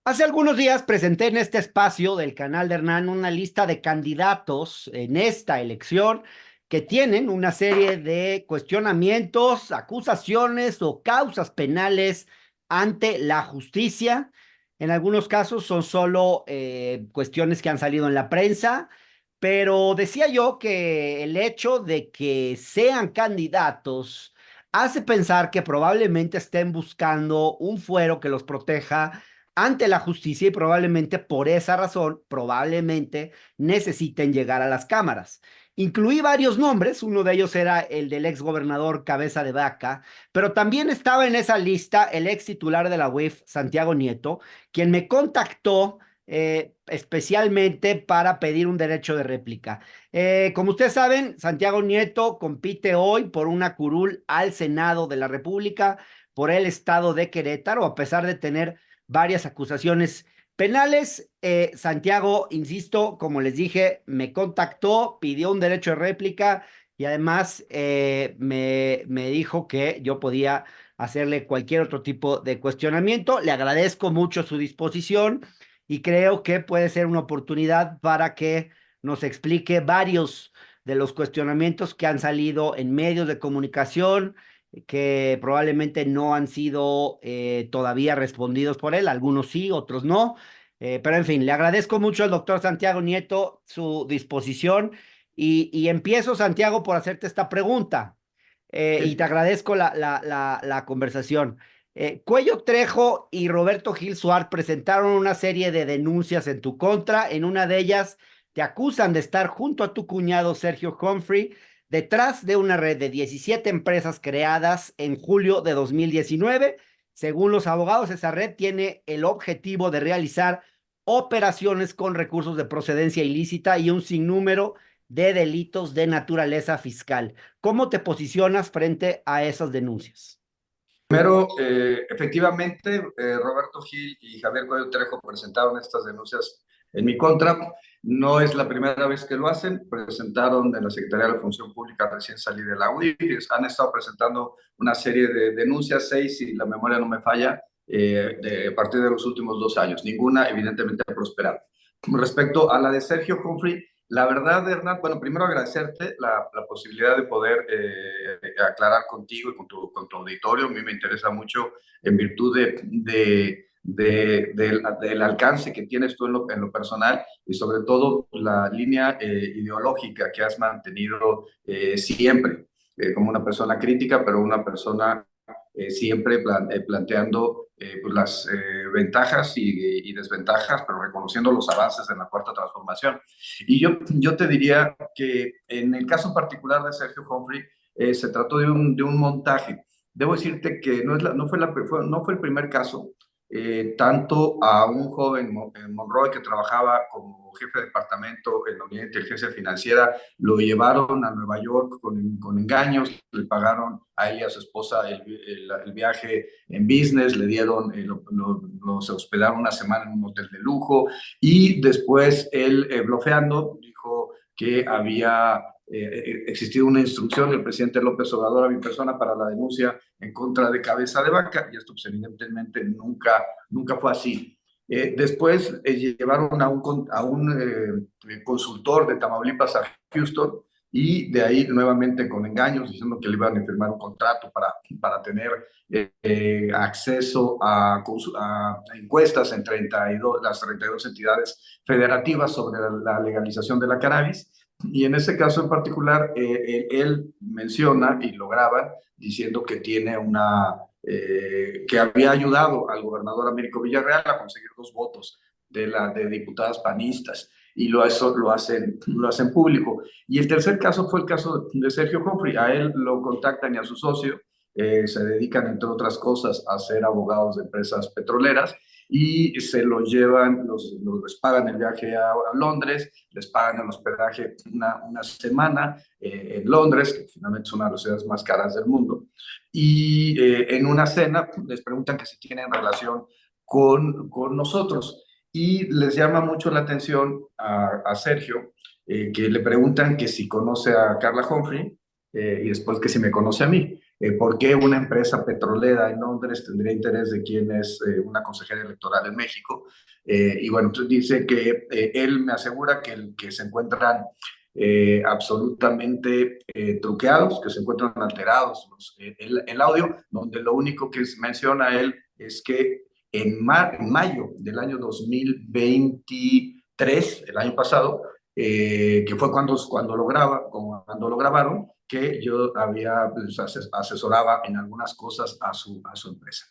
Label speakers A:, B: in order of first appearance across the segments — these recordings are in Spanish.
A: Hace algunos días presenté en este espacio del canal de Hernán una lista de candidatos en esta elección que tienen una serie de cuestionamientos, acusaciones o causas penales ante la justicia. En algunos casos son solo cuestiones que han salido en la prensa, pero decía yo que el hecho de que sean candidatos hace pensar que probablemente estén buscando un fuero que los proteja ante la justicia y probablemente por esa razón, probablemente necesiten llegar a las cámaras. Incluí varios nombres, uno de ellos era el del ex gobernador Cabeza de Vaca, pero también estaba en esa lista el ex titular de la UIF, Santiago Nieto, quien me contactó especialmente para pedir un derecho de réplica. Como ustedes saben, Santiago Nieto compite hoy por una curul al Senado de la República por el estado de Querétaro, a pesar de tener varias acusaciones penales. Santiago, insisto, como les dije, me contactó, pidió un derecho de réplica y además me dijo que yo podía hacerle cualquier otro tipo de cuestionamiento. Le agradezco mucho su disposición y creo que puede ser una oportunidad para que nos explique varios de los cuestionamientos que han salido en medios de comunicación que probablemente no han sido todavía respondidos por él, algunos sí, otros no. Pero en fin, le agradezco mucho al doctor Santiago Nieto su disposición y empiezo, Santiago, por hacerte esta pregunta y te
B: Sí.
A: agradezco la conversación. Cuello Trejo y Roberto Gil Suárez presentaron una serie de denuncias en tu contra. En una de ellas te acusan de estar junto a tu cuñado Sergio Humphrey detrás de una red de 17 empresas creadas en julio de 2019. Según los abogados, esa red tiene el objetivo de realizar operaciones con recursos de procedencia ilícita y un sinnúmero de delitos de naturaleza fiscal. ¿Cómo te posicionas frente a esas denuncias?
B: Primero, efectivamente, Roberto Gil y Javier Cuello Trejo presentaron estas denuncias en mi contra. No es la primera vez que lo hacen. Presentaron en la Secretaría de la Función Pública recién salí de la UIF. Han estado presentando una serie de denuncias, 6, si la memoria no me falla, a partir de los últimos 2 años. Ninguna, evidentemente, ha prosperado. Respecto a la de Sergio Humphrey, la verdad, Hernán, bueno, primero agradecerte la posibilidad de poder aclarar contigo y con tu auditorio. A mí me interesa mucho en virtud del alcance que tienes tú en lo personal y sobre todo la línea ideológica que has mantenido siempre, como una persona crítica, pero una persona siempre planteando pues las ventajas y desventajas, pero reconociendo los avances de la cuarta transformación. Y yo te diría que en el caso particular de Sergio Humphrey, se trató de un montaje. Debo decirte que no fue el primer caso. Tanto a un joven Monroy que trabajaba como jefe de departamento en la unidad de inteligencia financiera, lo llevaron a Nueva York con engaños, le pagaron a él y a su esposa el viaje en business, le dieron, se hospedaron una semana en un hotel de lujo y después él, blofeando, dijo que había existido una instrucción del presidente López Obrador a mi persona para la denuncia en contra de Cabeza de Vaca, y esto pues, evidentemente nunca fue así. Después llevaron a un consultor de Tamaulipas a Houston, y de ahí nuevamente con engaños, diciendo que le iban a firmar un contrato para tener acceso a encuestas en las 32 entidades federativas sobre la legalización de la cannabis. Y en ese caso en particular, él menciona y lo graba diciendo que que había ayudado al gobernador Américo Villarreal a conseguir 2 votos de diputadas panistas, y eso lo hacen público. Y el tercer caso fue el caso de Sergio Humphrey. A él lo contactan y a su socio, se dedican, entre otras cosas, a ser abogados de empresas petroleras, y se los llevan, les pagan el viaje a Londres, les pagan el hospedaje una semana en Londres, que finalmente es una de las ciudades más caras del mundo. Y en una cena les preguntan que si tienen relación con nosotros. Y les llama mucho la atención a Sergio, que le preguntan que si conoce a Carla Humphrey, y después que si me conoce a mí. ¿por qué una empresa petrolera en Londres tendría interés de quién es una consejera electoral en México? Y bueno, entonces dice que él me asegura que se encuentran absolutamente truqueados, que se encuentran alterados el audio, donde lo único que menciona él es que en mayo del año 2023, el año pasado, que fue cuando lo grabaron, que yo había, pues, asesoraba en algunas cosas a su empresa.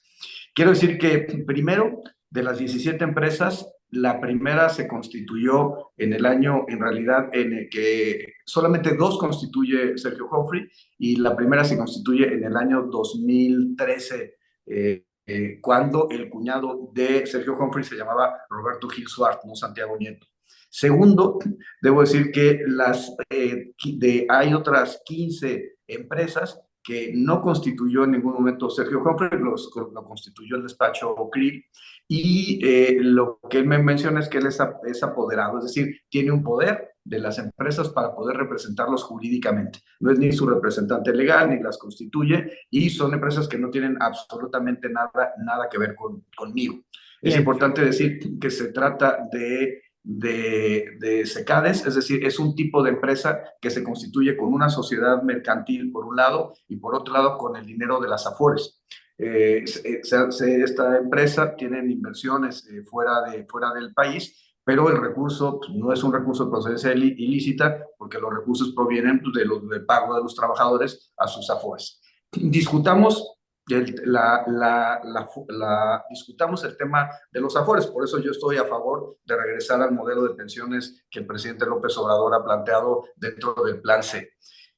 B: Quiero decir que primero, de las 17 empresas, la primera se constituyó en el año, en realidad, en el que solamente dos constituye Sergio Humphrey, y la primera se constituye en el año 2013, cuando el cuñado de Sergio Humphrey se llamaba Roberto Gil Suárez, no Santiago Nieto. Segundo, debo decir que hay otras 15 empresas que no constituyó en ningún momento Sergio Humphrey, lo constituyó el despacho Krill, y lo que él me menciona es que él es apoderado, es decir, tiene un poder de las empresas para poder representarlos jurídicamente. No es ni su representante legal, ni las constituye, y son empresas que no tienen absolutamente nada que ver conmigo. Es
A: Bien,
B: importante decir que se trata de SECADES, es decir, es un tipo de empresa que se constituye con una sociedad mercantil por un lado y por otro lado con el dinero de las AFORES. Esta empresa tiene inversiones fuera del país, pero el recurso pues, no es un recurso de procedencia ilícita, porque los recursos provienen pues, del pago de los trabajadores a sus AFORES. Discutamos discutamos el tema de los afores. Por eso yo estoy a favor de regresar al modelo de pensiones que el presidente López Obrador ha planteado dentro del Plan C.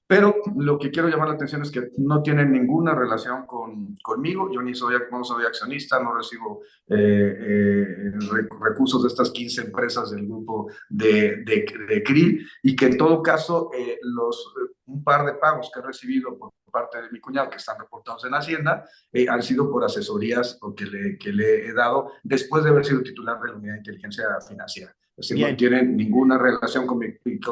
B: Pero lo que quiero llamar la atención es que no tienen ninguna relación conmigo. Yo no soy accionista, no recibo recursos de estas 15 empresas del grupo de Krill, y que en todo caso un par de pagos que he recibido por parte de mi cuñado, que están reportados en Hacienda, han sido por asesorías que le he dado después de haber sido titular de la Unidad de Inteligencia Financiera. Es decir, no
A: bien.
B: tienen ninguna relación con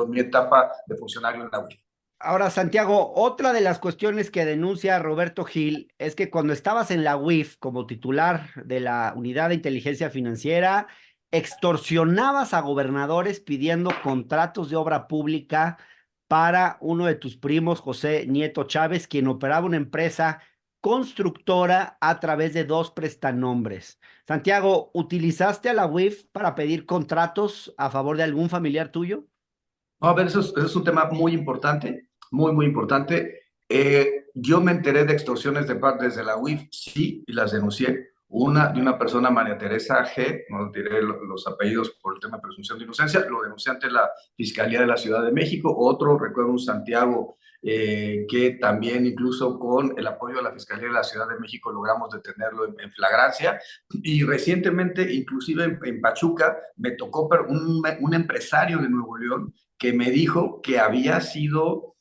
B: mi etapa de funcionario en la UIF.
A: Ahora, Santiago, otra de las cuestiones que denuncia Roberto Gil es que cuando estabas en la UIF como titular de la Unidad de Inteligencia Financiera, extorsionabas a gobernadores pidiendo contratos de obra pública para uno de tus primos, José Nieto Chávez, quien operaba una empresa constructora a través de dos prestanombres. Santiago, ¿utilizaste a la UIF para pedir contratos a favor de algún familiar tuyo?
B: No, a ver, eso es un tema muy importante, muy importante. Yo me enteré de extorsiones de partes de la UIF, sí, y las denuncié. Una de una persona, María Teresa G., no diré los apellidos por el tema de presunción de inocencia, lo denuncié ante la Fiscalía de la Ciudad de México. Otro, recuerdo un Santiago, que también incluso con el apoyo de la Fiscalía de la Ciudad de México logramos detenerlo en flagrancia. Y recientemente, inclusive en Pachuca, me tocó un empresario de Nuevo León que me dijo que había sido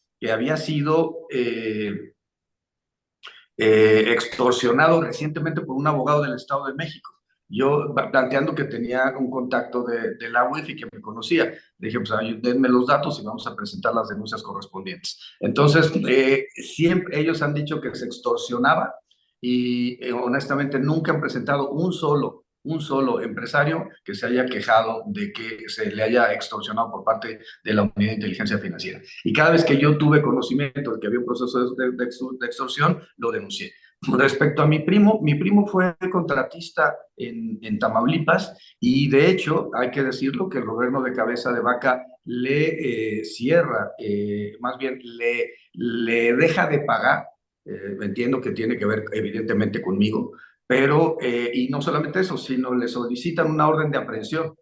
B: extorsionado recientemente por un abogado del Estado de México. Yo planteando que tenía un contacto de la UIF y que me conocía, dije, pues denme los datos y vamos a presentar las denuncias correspondientes. Entonces, siempre ellos han dicho que se extorsionaba, y honestamente nunca han presentado un solo empresario que se haya quejado de que se le haya extorsionado por parte de la Unidad de Inteligencia Financiera. Y cada vez que yo tuve conocimiento de que había un proceso de extorsión, lo denuncié. Respecto a mi primo fue contratista en Tamaulipas, y de hecho, hay que decirlo, que el gobierno de Cabeza de Vaca le cierra, más bien le deja de pagar. Entiendo que tiene que ver evidentemente conmigo, pero, y no solamente eso, sino le solicitan una orden de aprehensión.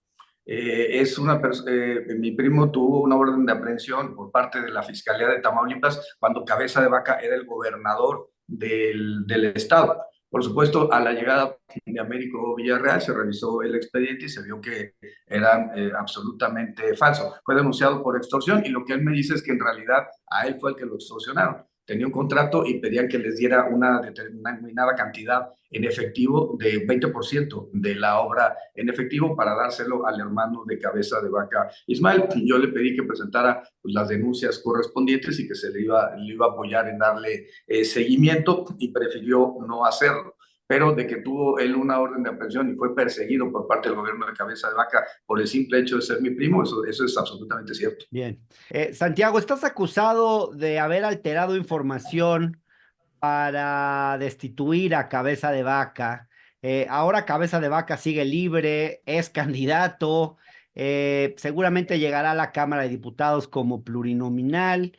B: Mi primo tuvo una orden de aprehensión por parte de la Fiscalía de Tamaulipas cuando Cabeza de Vaca era el gobernador del estado. Por supuesto, a la llegada de Américo Villarreal se revisó el expediente y se vio que eran absolutamente falsos. Fue denunciado por extorsión, y lo que él me dice es que en realidad a él fue el que lo extorsionaron. tenía un contrato y pedían que les diera una determinada cantidad en efectivo de 20% de la obra en efectivo para dárselo al hermano de Cabeza de Vaca Ismael. Yo le pedí que presentara pues, las denuncias correspondientes y que le iba a apoyar en darle seguimiento y prefirió no hacerlo. Pero de que tuvo él una orden de aprehensión y fue perseguido por parte del gobierno de Cabeza de Vaca por el simple hecho de ser mi primo, eso es absolutamente cierto.
A: Bien. Santiago, estás acusado de haber alterado información para destituir a Cabeza de Vaca. Ahora Cabeza de Vaca sigue libre, es candidato, seguramente llegará a la Cámara de Diputados como plurinominal.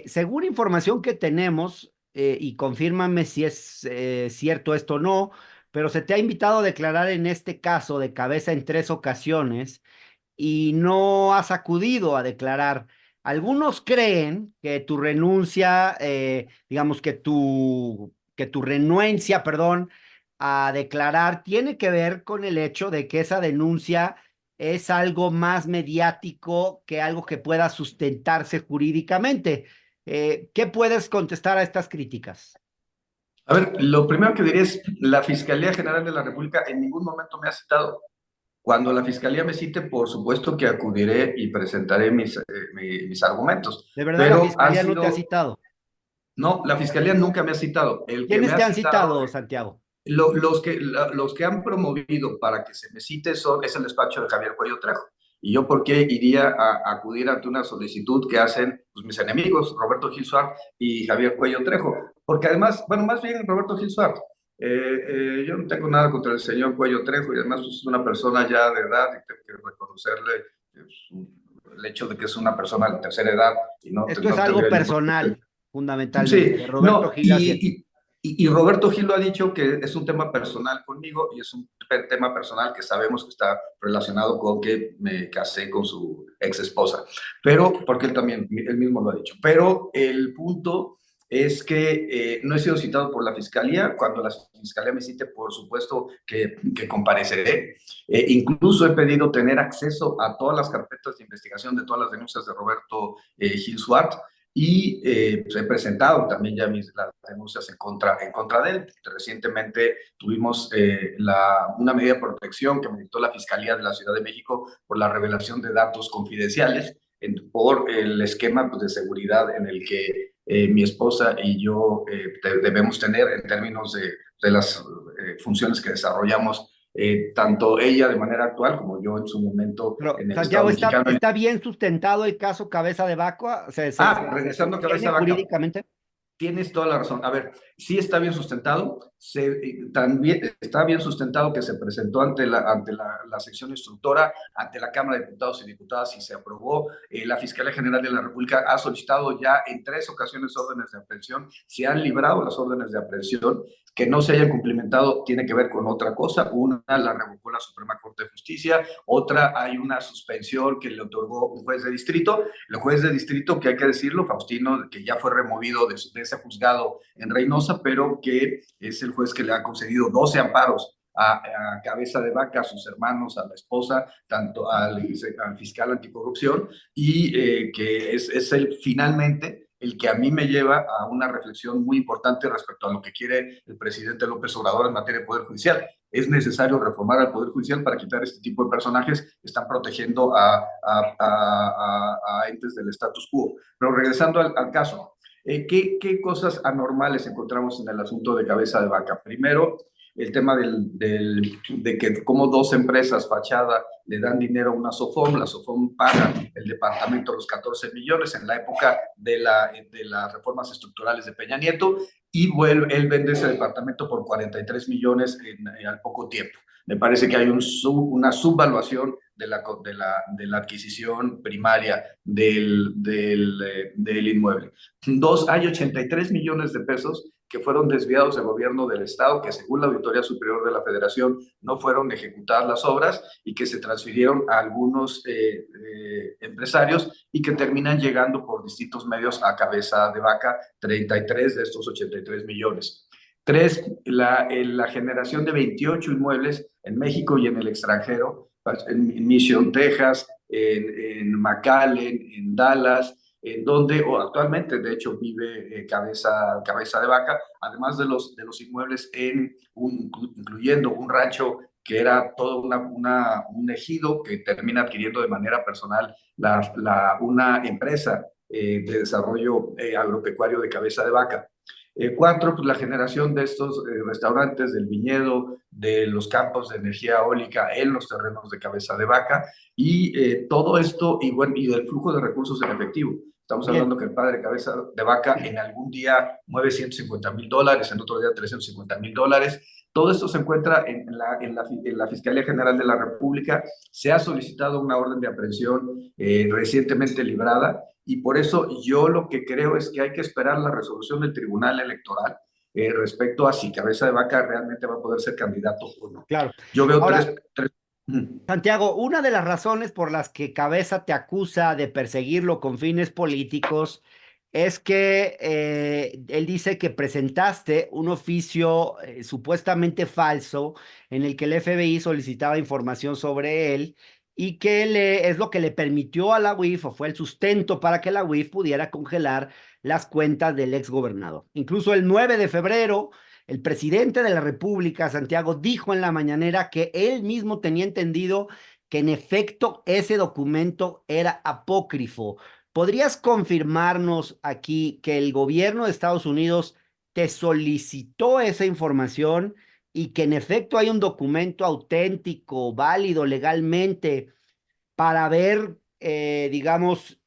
A: Según información que tenemos, y confírmame si es cierto esto o no, pero se te ha invitado a declarar en este caso de Cabeza en 3 ocasiones y no has acudido a declarar. Algunos creen que tu renuncia, digamos que tu renuencia, perdón, a declarar tiene que ver con el hecho de que esa denuncia es algo más mediático que algo que pueda sustentarse jurídicamente. ¿Qué puedes contestar a estas críticas?
B: A ver, lo primero que diría es, la Fiscalía General de la República en ningún momento me ha citado. Cuando la Fiscalía me cite, por supuesto que acudiré y presentaré mis argumentos,
A: ¿De verdad la
B: pero han
A: fiscalía no te ha
B: sido,
A: citado?
B: no, la Fiscalía nunca me ha citado. El que me
A: ¿Quiénes
B: ha
A: te han
B: citado,
A: citado, Santiago?
B: los que han promovido para que se me cite es el despacho de Javier Cuello Trejo. ¿Y yo por qué iría a acudir ante una solicitud que hacen pues, mis enemigos, Roberto Gil Suárez y Javier Cuello Trejo? Porque además, bueno, más bien Roberto Gil Suárez. Yo no tengo nada contra el señor Cuello Trejo y además pues, es una persona ya de edad y tengo que reconocerle pues, el hecho de que es una persona de tercera edad y
A: Esto es
B: no
A: algo
B: tendría yo por
A: personal,
B: qué. Sí,
A: fundamentalmente, Roberto
B: no,
A: Gil hacia ti.
B: y Roberto Gil lo ha dicho que es un tema personal conmigo y es un tema personal que sabemos que está relacionado con que me casé con su ex esposa, pero porque él también, él mismo lo ha dicho. Pero el punto es que no he sido citado por la fiscalía. Cuando la fiscalía me cite, por supuesto que compareceré. Incluso he pedido tener acceso a todas las carpetas de investigación de todas las denuncias de Roberto Gil Suárez y pues he presentado también ya las denuncias en contra de él. Recientemente tuvimos una medida de protección que me dictó la Fiscalía de la Ciudad de México por la revelación de datos confidenciales, por el esquema pues, de seguridad en el que mi esposa y yo debemos tener en términos de las funciones que desarrollamos, tanto ella de manera actual como yo en su momento
A: Pero,
B: en el Estado
A: Santiago,
B: mexicano.
A: ¿está bien sustentado el caso Cabeza de Vaca? ¿Se
B: Regresando a
A: sostiene
B: Cabeza de Vaca,
A: jurídicamente?
B: tienes toda la razón. A ver, sí está bien sustentado, también está bien sustentado que se presentó ante la sección instructora, ante la Cámara de Diputados y Diputadas y se aprobó. La Fiscalía General de la República ha solicitado ya en 3 ocasiones órdenes de aprehensión, se han librado las órdenes de aprehensión, que no se hayan cumplimentado tiene que ver con otra cosa. Una la revocó la Suprema Corte de Justicia, otra hay una suspensión que le otorgó un juez de distrito. El juez de distrito, que hay que decirlo, Faustino, que ya fue removido de ese juzgado en Reynosa, pero que es el juez que le ha concedido 12 amparos a Cabeza de Vaca, a sus hermanos, a la esposa, tanto al fiscal anticorrupción, y que es el finalmente el que a mí me lleva a una reflexión muy importante respecto a lo que quiere el presidente López Obrador en materia de Poder Judicial. Es necesario reformar al Poder Judicial para quitar este tipo de personajes que están protegiendo a entes del status quo. Pero regresando al caso, ¿qué cosas anormales encontramos en el asunto de Cabeza de Vaca? Primero, el tema de que como 2 empresas fachada le dan dinero a una SOFOM, la SOFOM paga el departamento los 14 millones en la época de las reformas estructurales de Peña Nieto y él vende ese departamento por 43 millones al poco tiempo. Me parece que hay una subvaluación de la adquisición primaria del inmueble. Dos, hay 83 millones de pesos que fueron desviados del gobierno del Estado, que según la Auditoría Superior de la Federación no fueron ejecutadas las obras y que se transfirieron a algunos empresarios y que terminan llegando por distintos medios a Cabeza de Vaca 33 de estos 83 millones. Tres, la generación de 28 inmuebles en México y en el extranjero, en Mission, Texas, en McAllen, en Dallas, en donde o actualmente, de hecho, vive Cabeza de Vaca, además de los inmuebles, incluyendo un rancho que era todo un ejido que termina adquiriendo de manera personal una empresa de desarrollo agropecuario de Cabeza de Vaca. Cuatro, pues la generación de estos restaurantes, del viñedo, de los campos de energía eólica en los terrenos de Cabeza de Vaca y todo esto y, bueno, y del flujo de recursos en efectivo. Estamos
A: Bien.
B: hablando que el padre de Cabeza de Vaca en algún día mueve $150,000, en otro día $350,000. Todo esto se encuentra en la Fiscalía General de la República. Se ha solicitado una orden de aprehensión recientemente librada y por eso yo lo que creo es que hay que esperar la resolución del Tribunal Electoral respecto a si Cabeza de Vaca realmente va a poder ser candidato o no.
A: Claro.
B: Yo veo
A: Ahora,
B: tres.
A: Santiago, una de las razones por las que Cabeza te acusa de perseguirlo con fines políticos es que él dice que presentaste un oficio supuestamente falso en el que el FBI solicitaba información sobre él y que es lo que le permitió a la UIF, o fue el sustento para que la UIF pudiera congelar las cuentas del exgobernador. Incluso el 9 de febrero el presidente de la República, Santiago, dijo en la mañanera que él mismo tenía entendido que en efecto ese documento era apócrifo. ¿Podrías confirmarnos aquí que el gobierno de Estados Unidos te solicitó esa información y que en efecto hay un documento auténtico, válido legalmente para haber, digamos,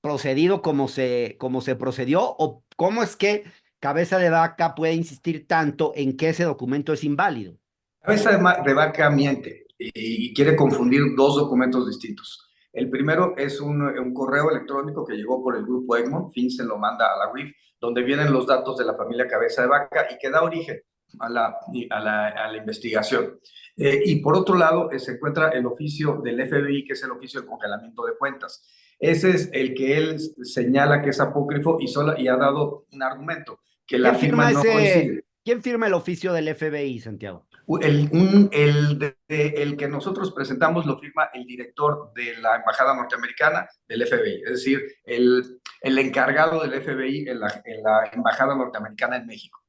A: procedido como se procedió? ¿O cómo es que Cabeza de Vaca puede insistir tanto en que ese documento es inválido?
B: De Vaca miente y quiere confundir dos documentos distintos. El primero es un correo electrónico que llegó por el grupo Egmont, FinCEN lo manda a la UIF, donde vienen los datos de la familia Cabeza de Vaca y que da origen a la investigación. Y por otro lado, se encuentra el oficio del FBI, que es el oficio de congelamiento de cuentas. Ese es el que él señala que es apócrifo y ha dado un argumento, que la firma no coincide.
A: ¿Quién firma el oficio del FBI, Santiago?
B: El que nosotros presentamos lo firma el director de la Embajada Norteamericana del FBI, es decir, el encargado del FBI en la Embajada Norteamericana en México.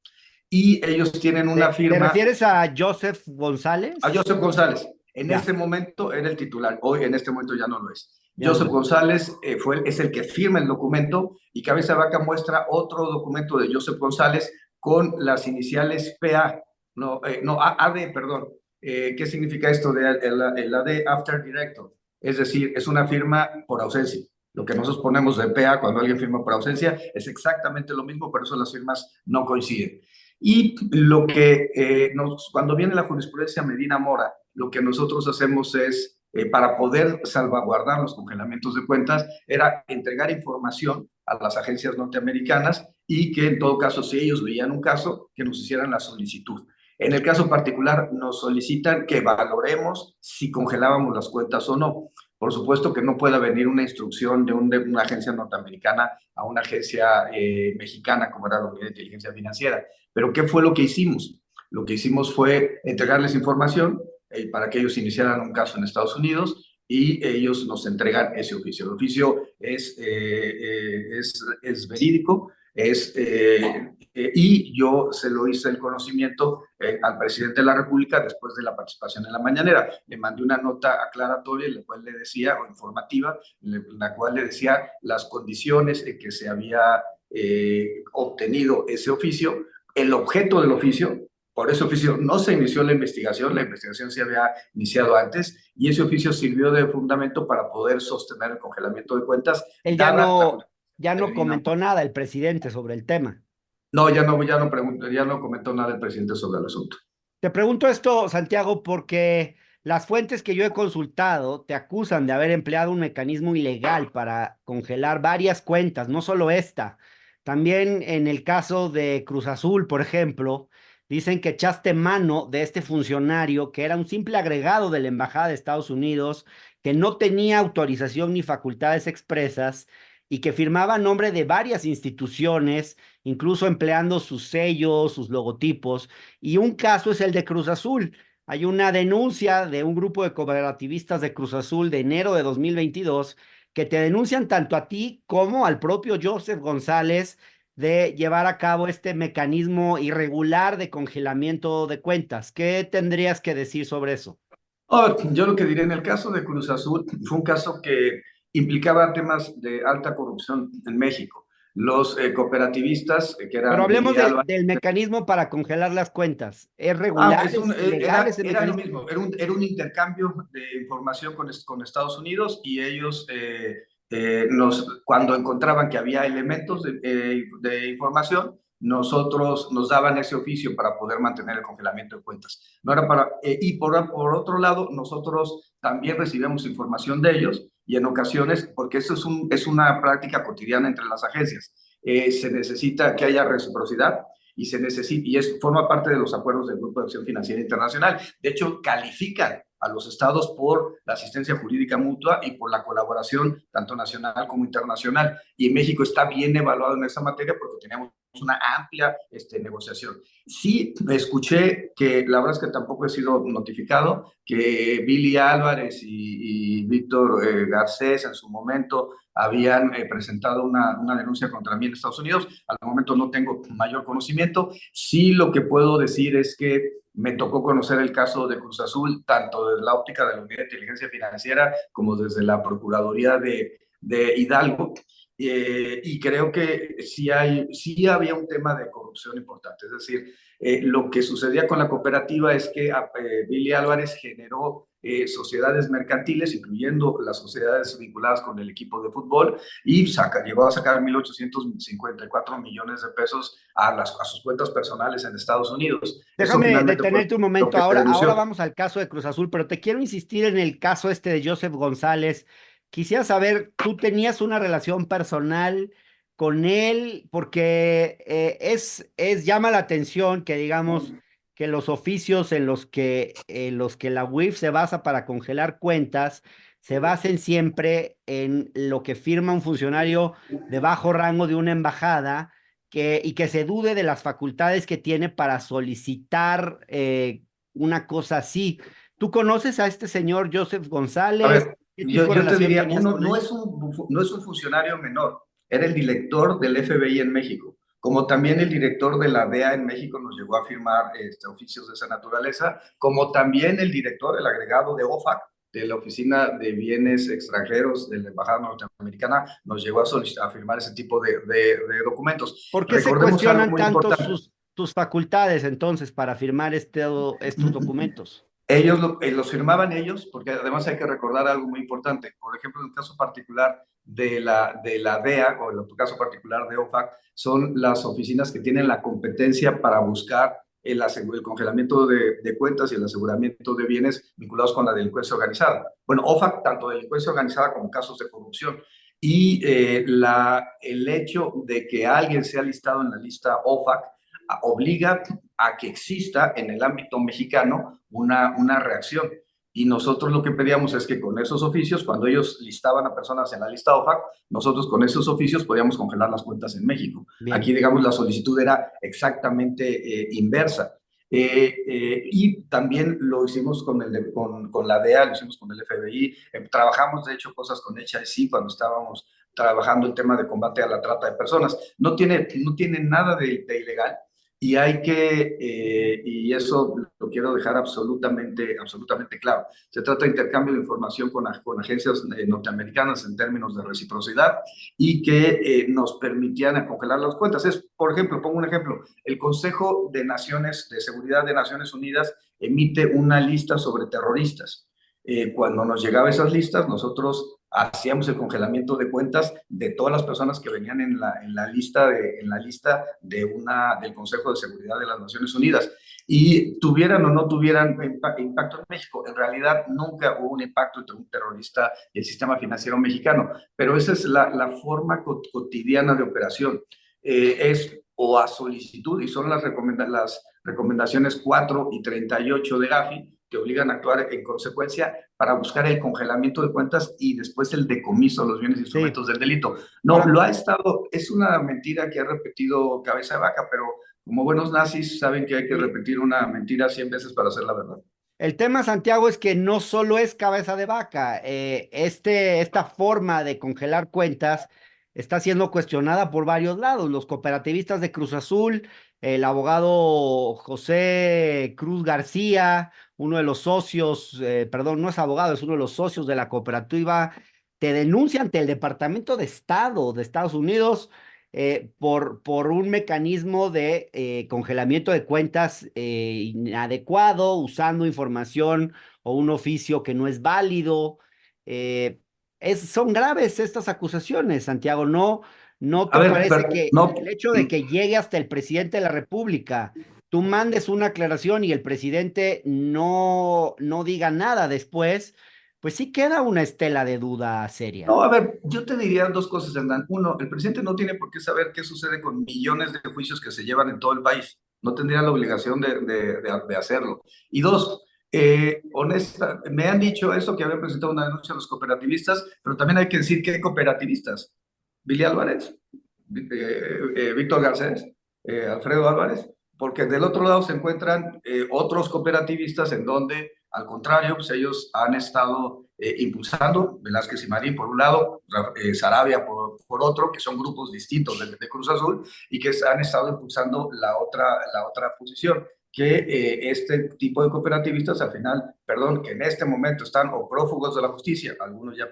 B: Y ellos tienen una
A: ¿Te
B: firma
A: refieres a Joseph
B: a
A: González?
B: Joseph González. En
A: Ya,
B: ese momento era el titular, hoy en este momento ya no lo es.
A: ya no
B: Joseph
A: lo es.
B: González es el que firma el documento y Cabeza Vaca muestra otro documento de Joseph González con las iniciales PA, no AD, perdón. ¿Qué significa esto de el AD After Director? Es decir, es una firma por ausencia. Lo que nosotros ponemos de PA cuando alguien firma por ausencia es exactamente lo mismo, por eso las firmas no coinciden. Y lo que cuando viene la jurisprudencia Medina Mora, lo que nosotros hacemos es, para poder salvaguardar los congelamientos de cuentas, era entregar información a las agencias norteamericanas y que en todo caso, si ellos veían un caso, que nos hicieran la solicitud. En el caso particular, nos solicitan que valoremos si congelábamos las cuentas o no. Por supuesto que no pueda venir una instrucción de una agencia norteamericana a una agencia mexicana, como era la Unidad de Inteligencia Financiera. Pero ¿qué fue lo que hicimos? Lo que hicimos fue entregarles información para que ellos iniciaran un caso en Estados Unidos y ellos nos entregan ese oficio. El oficio es verídico, y yo se lo hice el conocimiento al presidente de la República después de la participación en la mañanera. Le mandé una nota aclaratoria en la cual le decía, o informativa, en la cual le decía las condiciones en que se había obtenido ese oficio, el objeto del oficio. Por ese oficio no se inició la investigación se había iniciado antes y ese oficio sirvió de fundamento para poder sostener el congelamiento de cuentas,
A: Él
B: dada la
A: ya no
B: Medina.
A: comentó nada, el presidente, sobre el tema.
B: No, ya no comentó nada el presidente sobre el asunto.
A: Te pregunto esto, Santiago, porque las fuentes que yo he consultado te acusan de haber empleado un mecanismo ilegal para congelar varias cuentas, no solo esta. También en el caso de Cruz Azul, por ejemplo, dicen que echaste mano de este funcionario que era un simple agregado de la Embajada de Estados Unidos, que no tenía autorización ni facultades expresas y que firmaba a nombre de varias instituciones, incluso empleando sus sellos, sus logotipos. Y un caso es el de Cruz Azul. Hay una denuncia de un grupo de cooperativistas de Cruz Azul de enero de 2022 que te denuncian tanto a ti como al propio Joseph González de llevar a cabo este mecanismo irregular de congelamiento de cuentas. ¿Qué tendrías que decir sobre eso?
B: Oh, yo lo que diré en el caso de Cruz Azul fue un caso que implicaba temas de alta corrupción en México. Los cooperativistas, que
A: Pero
B: eran
A: hablemos
B: Billy Álvarez.
A: del mecanismo para congelar las cuentas. ¿Es regular? ¿Es ilegal ese
B: Era lo
A: mecanismo?
B: mismo, era un intercambio de información con Estados Unidos y ellos cuando encontraban que había elementos de información, nosotros nos daban ese oficio para poder mantener el congelamiento de cuentas. No era para, y por otro lado, nosotros también recibíamos información de ellos y en ocasiones, porque eso es una práctica cotidiana entre las agencias, se necesita que haya reciprocidad y se necesita, forma parte de los acuerdos del Grupo de Acción Financiera Internacional. De hecho, califican a los estados por la asistencia jurídica mutua y por la colaboración tanto nacional como internacional. Y México está bien evaluado en esa materia porque tenemos una amplia negociación. Sí, escuché que la verdad es que tampoco he sido notificado que Billy Álvarez y Víctor Garcés en su momento habían presentado una denuncia contra mí en Estados Unidos. Al momento no tengo mayor conocimiento. Sí, lo que puedo decir es que me tocó conocer el caso de Cruz Azul, tanto desde la óptica de la Unidad de Inteligencia Financiera como desde la Procuraduría de Hidalgo. Y creo que sí había un tema de corrupción importante. Es decir, lo que sucedía con la cooperativa es que Billy Álvarez generó sociedades mercantiles, incluyendo las sociedades vinculadas con el equipo de fútbol, y llegó a sacar 1.854 millones de pesos a sus cuentas personales en Estados Unidos. Eso
A: Déjame
B: finalmente fue
A: detenerte un
B: lo
A: momento.
B: que se
A: Ahora
B: denunció.
A: vamos al caso de Cruz Azul, pero te quiero insistir en el caso este de Joseph González. Quisiera saber, ¿tú tenías una relación personal con él? Porque llama la atención que digamos que los oficios en los que la UIF se basa para congelar cuentas se basen siempre en lo que firma un funcionario de bajo rango de una embajada y que se dude de las facultades que tiene para solicitar una cosa así. ¿Tú conoces a este señor Joseph
B: A
A: González?
B: ver,
A: ¿Qué tipo de
B: yo te
A: relación
B: diría,
A: tenías
B: uno
A: con él?
B: no es un funcionario menor, era el director del FBI en México, como también el director de la DEA en México nos llegó a firmar oficios de esa naturaleza, como también el director, el agregado de OFAC, de la Oficina de Bienes Extranjeros de la Embajada Norteamericana, nos llegó a firmar ese tipo de documentos.
A: ¿Por qué se
B: Recordemos algo
A: cuestionan
B: muy
A: tanto
B: importante.
A: tus facultades entonces para firmar estos documentos?
B: Los firmaban ellos, porque además hay que recordar algo muy importante. Por ejemplo, en el caso particular de la DEA o en el caso particular de OFAC, son las oficinas que tienen la competencia para buscar el congelamiento de cuentas y el aseguramiento de bienes vinculados con la delincuencia organizada. Bueno, OFAC, tanto delincuencia organizada como casos de corrupción. Y el hecho de que alguien sea listado en la lista OFAC obliga a que exista en el ámbito mexicano una reacción. Y nosotros lo que pedíamos es que con esos oficios, cuando ellos listaban a personas en la lista OFAC, nosotros con esos oficios podíamos congelar las cuentas en México.
A: Bien.
B: Aquí, digamos, la solicitud era exactamente inversa. Y también lo hicimos con la DEA, lo hicimos con el FBI, trabajamos de hecho cosas con HIC cuando estábamos trabajando el tema de combate a la trata de personas. No tiene nada de ilegal, y y eso lo quiero dejar absolutamente claro. Se trata de intercambio de información con agencias norteamericanas en términos de reciprocidad y que nos permitían congelar las cuentas. Por ejemplo, pongo un ejemplo, el Consejo de Seguridad de Naciones Unidas emite una lista sobre terroristas. Cuando nos llegaban esas listas, nosotros hacíamos el congelamiento de cuentas de todas las personas que venían en la lista del Consejo de Seguridad de las Naciones Unidas. Y tuvieran o no tuvieran impacto en México, en realidad nunca hubo un impacto entre un terrorista y el sistema financiero mexicano, pero esa es la forma cotidiana de operación. Es o a solicitud, y son las recomendaciones 4 y 38 de GAFI, que obligan a actuar en consecuencia para buscar el congelamiento de cuentas y después el decomiso de los bienes e
A: Sí.
B: instrumentos del delito. No,
A: Ahora,
B: es una mentira que ha repetido Cabeza de Vaca, pero como buenos nazis saben que hay que
A: sí,
B: repetir una mentira 100 veces para hacer la verdad.
A: El tema, Santiago, es que no solo es cabeza de vaca. Esta forma de congelar cuentas está siendo cuestionada por varios lados. Los cooperativistas de Cruz Azul, el abogado José Cruz García, uno de los socios, perdón, no es abogado, es uno de los socios de la cooperativa, te denuncia ante el Departamento de Estado de Estados Unidos por un mecanismo de congelamiento de cuentas inadecuado, usando información o un oficio que no es válido. Eh, son graves estas acusaciones, Santiago. ¿No
B: A
A: te
B: ver,
A: parece que
B: no,
A: el hecho de que llegue hasta el presidente de la República, tú mandes una aclaración y el presidente no diga nada después, pues sí queda una estela de duda seria?
B: no, a ver, yo te diría dos cosas, Hernán. Uno, el presidente no tiene por qué saber qué sucede con millones de juicios que se llevan en todo el país. No tendría la obligación de hacerlo. Y dos, honesta, me han dicho eso, que habían presentado una denuncia a los cooperativistas, pero también hay que decir que hay cooperativistas. Billy Álvarez, Víctor Garcés, Alfredo Álvarez, porque del otro lado se encuentran otros cooperativistas en donde, al contrario, pues ellos han estado impulsando, Velázquez y Marín por un lado, Sarabia por otro, que son grupos distintos de Cruz Azul, y que han estado impulsando la otra posición, que este tipo de cooperativistas al final, perdón, que en este momento están o prófugos de la justicia, algunos ya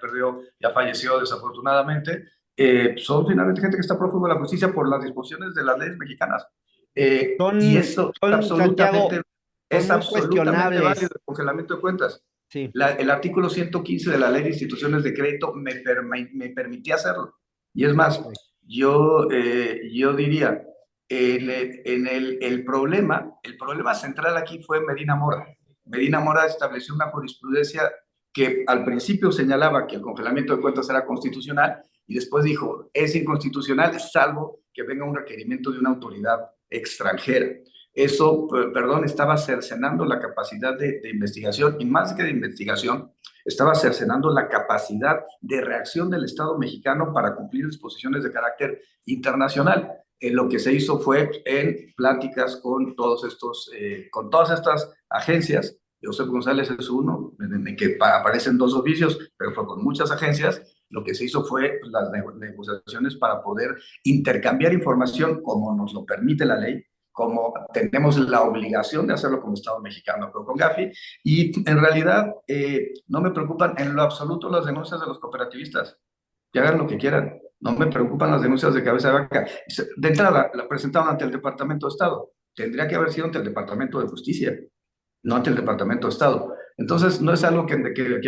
B: falleció desafortunadamente, son finalmente gente que está prófugo de la justicia por las disposiciones de las leyes mexicanas. Y eso
A: Santiago, son
B: es
A: muy
B: absolutamente válido,
A: cuestionables.
B: el congelamiento de cuentas.
A: Sí.
B: El artículo 115 de la Ley de Instituciones de Crédito me permitía hacerlo. Y es más,
A: Ok.
B: yo diría, el problema central aquí fue Medina Mora. Medina Mora estableció una jurisprudencia que al principio señalaba que el congelamiento de cuentas era constitucional y después dijo, es inconstitucional salvo que venga un requerimiento de una autoridad extranjera. Eso, perdón, estaba cercenando la capacidad de investigación y más que de investigación, estaba cercenando la capacidad de reacción del Estado mexicano para cumplir disposiciones de carácter internacional. Lo que se hizo fue en pláticas con con todas estas agencias. José González es uno, en que aparecen dos oficios, pero fue con muchas agencias. Lo que se hizo fue las negociaciones para poder intercambiar información como nos lo permite la ley, como tenemos la obligación de hacerlo como Estado mexicano, pero con Gafi, y en realidad no me preocupan en lo absoluto las denuncias de los cooperativistas, que hagan lo que quieran, no me preocupan las denuncias de cabeza de vaca. De entrada, la presentaron ante el Departamento de Estado, tendría que haber sido ante el Departamento de Justicia, no ante el Departamento de Estado. Entonces, no es algo que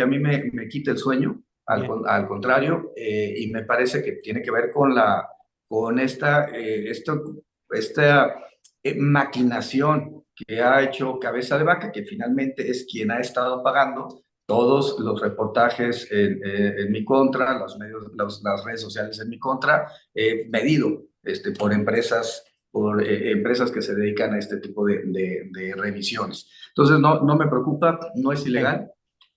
B: a mí me quite el sueño, al contrario, y me parece que tiene que ver con esta maquinación que ha hecho Cabeza de Vaca, que finalmente es quien ha estado pagando todos los reportajes en mi contra, las redes sociales en mi contra, medido por empresas que se dedican a este tipo de revisiones. Entonces, no me preocupa, no es
A: Ok.
B: ilegal.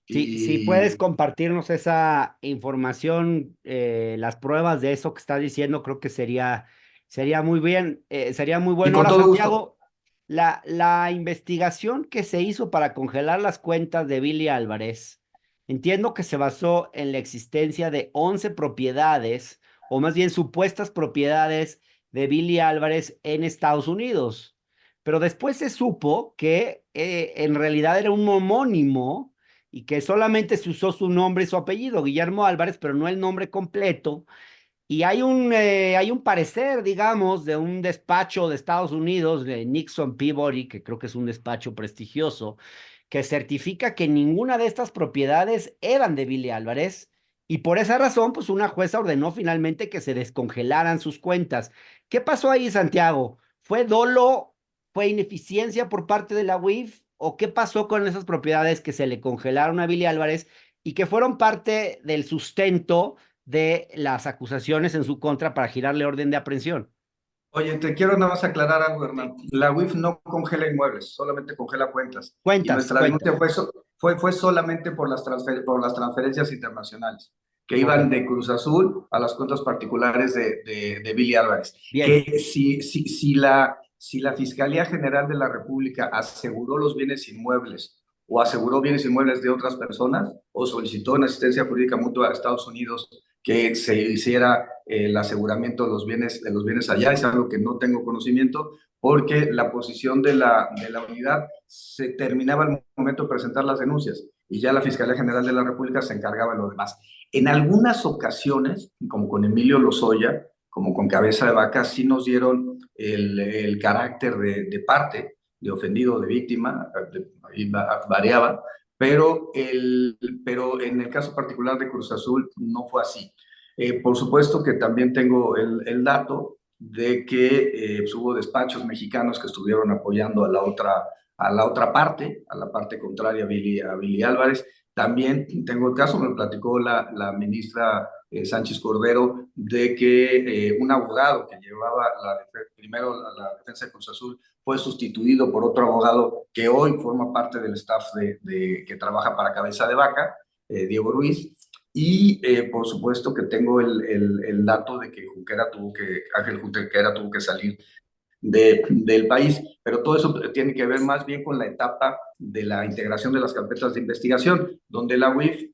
A: Si puedes
B: Y,
A: compartirnos esa información, las pruebas de eso que estás diciendo, creo que sería muy bien, sería muy
B: y
A: bueno.
B: con
A: Ahora,
B: todo gusto.
A: Santiago, la investigación que se hizo para congelar las cuentas de Billy Álvarez, entiendo que se basó en la existencia de 11 propiedades, o más bien supuestas propiedades de Billy Álvarez en Estados Unidos. Pero después se supo que en realidad era un homónimo y que solamente se usó su nombre y su apellido, Guillermo Álvarez, pero no el nombre completo. Y hay un parecer, digamos, de un despacho de Estados Unidos, de Nixon Peabody, que creo que es un despacho prestigioso, que certifica que ninguna de estas propiedades eran de Billy Álvarez. Y por esa razón, pues una jueza ordenó finalmente que se descongelaran sus cuentas. ¿Qué pasó ahí, Santiago? ¿Fue dolo? ¿Fue ineficiencia por parte de la UIF? ¿O qué pasó con esas propiedades que se le congelaron a Billy Álvarez y que fueron parte del sustento de las acusaciones en su contra para girarle orden de aprehensión?
B: Oye, te quiero nada más aclarar algo,
A: Sí.
B: Hernán. La UIF no congela inmuebles, solamente congela cuentas. Y
A: Cuentas,
B: nuestra
A: cuentas.
B: denuncia fue solamente por por las transferencias internacionales, que
A: Ok,
B: iban de Cruz Azul a las cuentas particulares de Billy Álvarez.
A: bien.
B: Que si la Fiscalía General de la República aseguró los bienes inmuebles o aseguró bienes inmuebles de otras personas, o solicitó en asistencia jurídica mutua a Estados Unidos que se hiciera el aseguramiento de los bienes allá. Es algo que no tengo conocimiento, porque la posición de la unidad se terminaba al momento de presentar las denuncias y ya la Fiscalía General de la República se encargaba de lo demás. En algunas ocasiones, como con Emilio Lozoya, como con Cabeza de Vaca, sí nos dieron el carácter de parte, de ofendido, de víctima, y variaba, pero en el caso particular de Cruz Azul no fue así. Por supuesto que también tengo el dato de que hubo despachos mexicanos que estuvieron apoyando a la otra parte, a la parte contraria a Billy Álvarez. También tengo el caso, me platicó la ministra Sánchez Cordero, de que un abogado que llevaba primero la defensa de Cruz Azul fue sustituido por otro abogado que hoy forma parte del staff que trabaja para Cabeza de Vaca, Diego Ruiz. Y por supuesto que tengo el dato de que Ángel Junquera tuvo que salir del país, pero todo eso tiene que ver más bien con la etapa de la integración de las carpetas de investigación, donde la UIF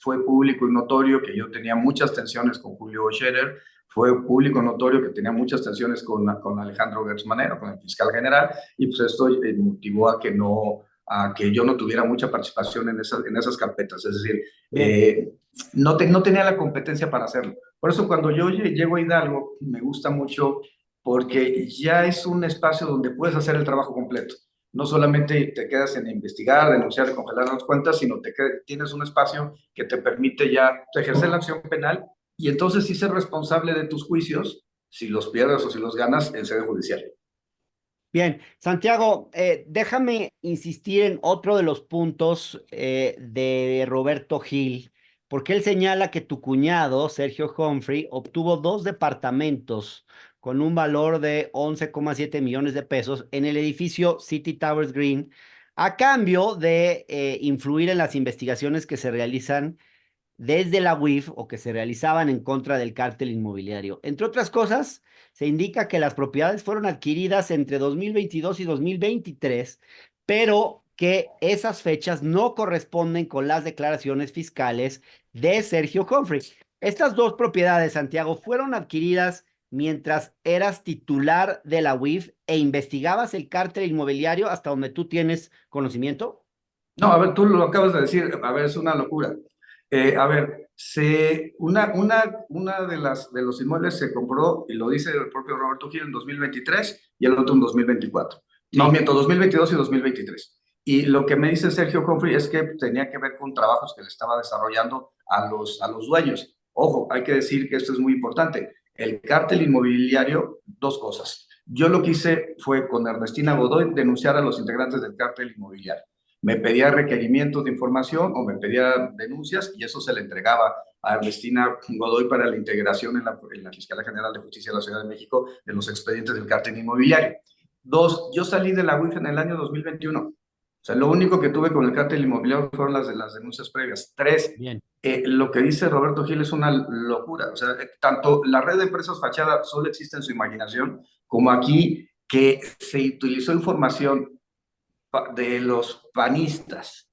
B: fue público y notorio que yo tenía muchas tensiones con Julio Scherer, fue público y notorio que tenía muchas tensiones con Alejandro Gertz Manero, con el fiscal general, y pues esto motivó a que yo no tuviera mucha participación en esas carpetas, es decir, no tenía la competencia para hacerlo. Por eso cuando yo llego a Hidalgo, me gusta mucho porque ya es un espacio donde puedes hacer el trabajo completo. No solamente te quedas en investigar, denunciar, congelar las cuentas, sino tienes un espacio que te permite ya ejercer la acción penal y entonces sí ser responsable de tus juicios, si los pierdes o si los ganas en sede judicial.
A: Bien, Santiago, déjame insistir en otro de los puntos de Roberto Gil, porque él señala que tu cuñado, Sergio Humphrey, obtuvo 2 departamentos con un valor de 11,7 millones de pesos en el edificio City Towers Green, a cambio de influir en las investigaciones que se realizan desde la UIF o que se realizaban en contra del cártel inmobiliario. Entre otras cosas, se indica que las propiedades fueron adquiridas entre 2022 y 2023, pero que esas fechas no corresponden con las declaraciones fiscales de Sergio Humphrey. Estas 2 propiedades, Santiago, fueron adquiridas mientras eras titular de la UIF e investigabas el cártel inmobiliario hasta donde tú tienes conocimiento.
B: No, a ver, tú lo acabas de decir, a ver, es una locura. A ver, una de los inmuebles se compró, y lo dice el propio Roberto Gil, en 2023 y el otro en 2024. Sí. No, miento, 2022 y 2023. Y lo que me dice Sergio Humphrey es que tenía que ver con trabajos que le estaba desarrollando a los dueños. Ojo, hay que decir que esto es muy importante. El cártel inmobiliario, dos cosas. Yo lo que hice fue con Ernestina Godoy denunciar a los integrantes del cártel inmobiliario. Me pedía requerimientos de información o me pedía denuncias y eso se le entregaba a Ernestina Godoy para la integración en la Fiscalía General de Justicia de la Ciudad de México de los expedientes del cártel inmobiliario. Dos, yo salí de la UIF en el año 2021. O sea, lo único que tuve con el cártel inmobiliario fueron las denuncias previas. Tres,
A: Bien.
B: Lo que dice Roberto Gil es una locura. O sea, tanto la red de empresas fachada solo existe en su imaginación, como aquí que se utilizó información de los panistas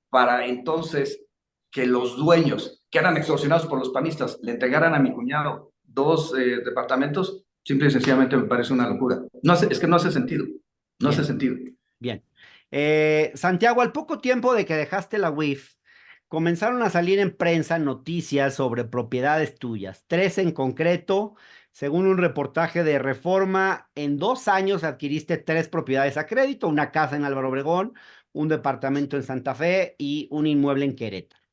B: para entonces que los dueños, que eran extorsionados por los panistas, le entregaran a mi cuñado 2 departamentos, simple y sencillamente me parece una locura. Es que no hace sentido. No
A: Bien.
B: hace sentido.
A: Bien. Santiago, al poco tiempo de que dejaste la UIF, comenzaron a salir en prensa noticias sobre propiedades tuyas, 3 en concreto. Según un reportaje de Reforma, en 2 años adquiriste 3 propiedades a crédito, una casa en Álvaro Obregón, un departamento en Santa Fe y un inmueble en Querétaro.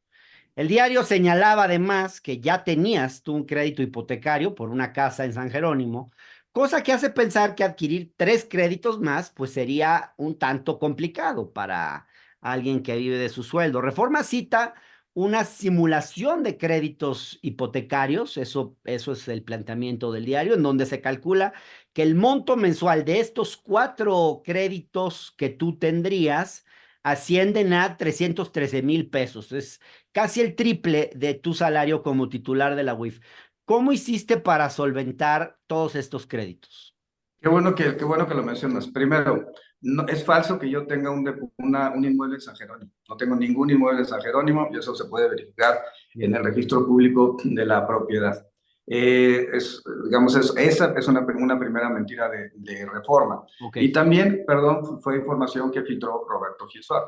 A: El diario señalaba además que ya tenías tú un crédito hipotecario por una casa en San Jerónimo, cosa que hace pensar que adquirir 3 créditos más pues sería un tanto complicado para alguien que vive de su sueldo. Reforma cita una simulación de créditos hipotecarios, eso es el planteamiento del diario, en donde se calcula que el monto mensual de estos 4 créditos que tú tendrías ascienden a 313,000 pesos. Es casi el triple de tu salario como titular de la UIF. ¿Cómo hiciste para solventar todos estos créditos?
B: Qué bueno que lo mencionas. Primero, No, es falso que yo tenga un inmueble en San Jerónimo. No tengo ningún inmueble en San Jerónimo y eso se puede verificar en el registro público de la propiedad. Digamos, esa es una primera mentira de Reforma.
A: Ok,
B: Y también, perdón, fue información que filtró Roberto Gilsuar.